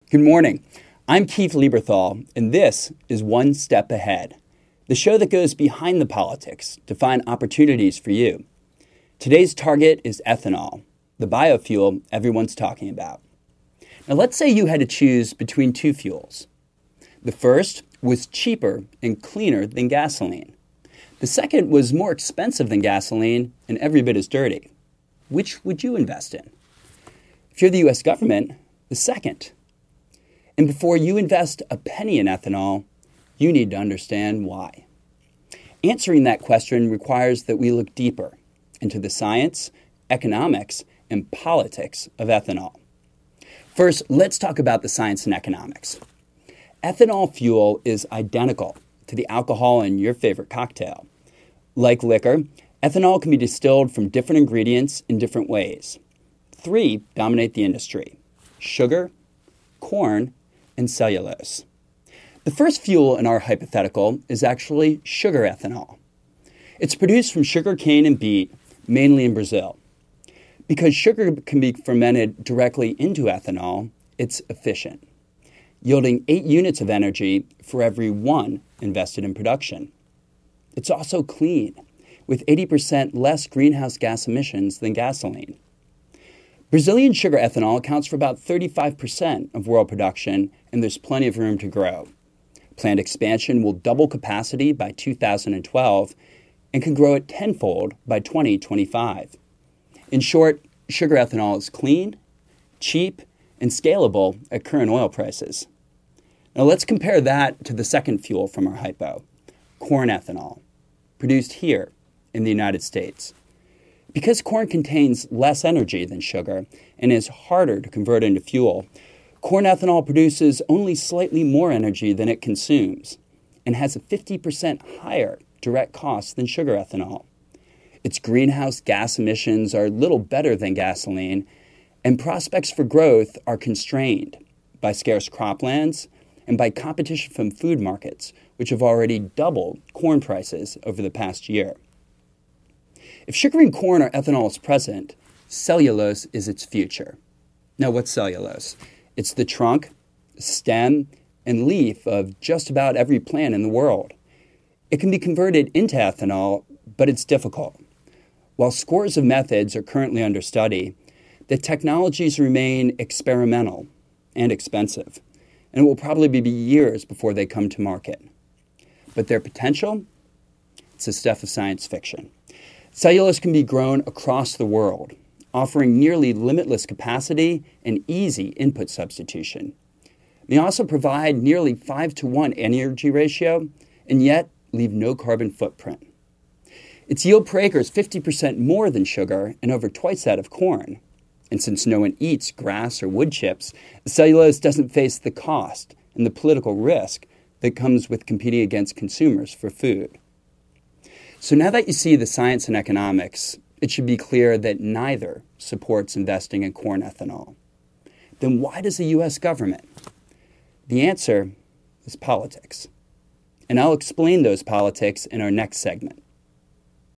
Good morning. I'm Keith Lieberthal, and this is One Step Ahead, the show that goes behind the politics to find opportunities for you. Today's target is ethanol, the biofuel everyone's talking about. Now, let's say you had to choose between two fuels. The first was cheaper and cleaner than gasoline. The second was more expensive than gasoline and every bit as dirty. Which would you invest in? If you're the U.S. government, the second. And before you invest a penny in ethanol, you need to understand why. Answering that question requires that we look deeper into the science, economics, and politics of ethanol. First, let's talk about the science and economics. Ethanol fuel is identical to the alcohol in your favorite cocktail. Like liquor, ethanol can be distilled from different ingredients in different ways. Three dominate the industry: sugar, corn, and cellulose. The first fuel in our hypothetical is actually sugar ethanol. It's produced from sugar cane and beet, mainly in Brazil. Because sugar can be fermented directly into ethanol, it's efficient, yielding 8 units of energy for every 1 invested in production. It's also clean, with 80% less greenhouse gas emissions than gasoline. Brazilian sugar ethanol accounts for about 35% of world production, and there's plenty of room to grow. Planned expansion will double capacity by 2012 and can grow it tenfold by 2025. In short, sugar ethanol is clean, cheap, and scalable at current oil prices. Now let's compare that to the second fuel from our hypo, corn ethanol, produced here in the United States. Because corn contains less energy than sugar and is harder to convert into fuel, corn ethanol produces only slightly more energy than it consumes and has a 50% higher direct cost than sugar ethanol. Its greenhouse gas emissions are little better than gasoline, and prospects for growth are constrained by scarce croplands and by competition from food markets, which have already doubled corn prices over the past year. If sugar and corn are ethanol is present, cellulose is its future. Now, what's cellulose? It's the trunk, stem, and leaf of just about every plant in the world. It can be converted into ethanol, but it's difficult. While scores of methods are currently under study, the technologies remain experimental and expensive, and it will probably be years before they come to market. But their potential? It's the stuff of science fiction. Cellulose can be grown across the world, offering nearly limitless capacity and easy input substitution. They also provide nearly 5-to-1 energy ratio and yet leave no carbon footprint. Its yield per acre is 50% more than sugar and over twice that of corn. And since no one eats grass or wood chips, cellulose doesn't face the cost and the political risk that comes with competing against consumers for food. So now that you see the science and economics, it should be clear that neither supports investing in corn ethanol. Then why does the U.S. government? The answer is politics. And I'll explain those politics in our next segment.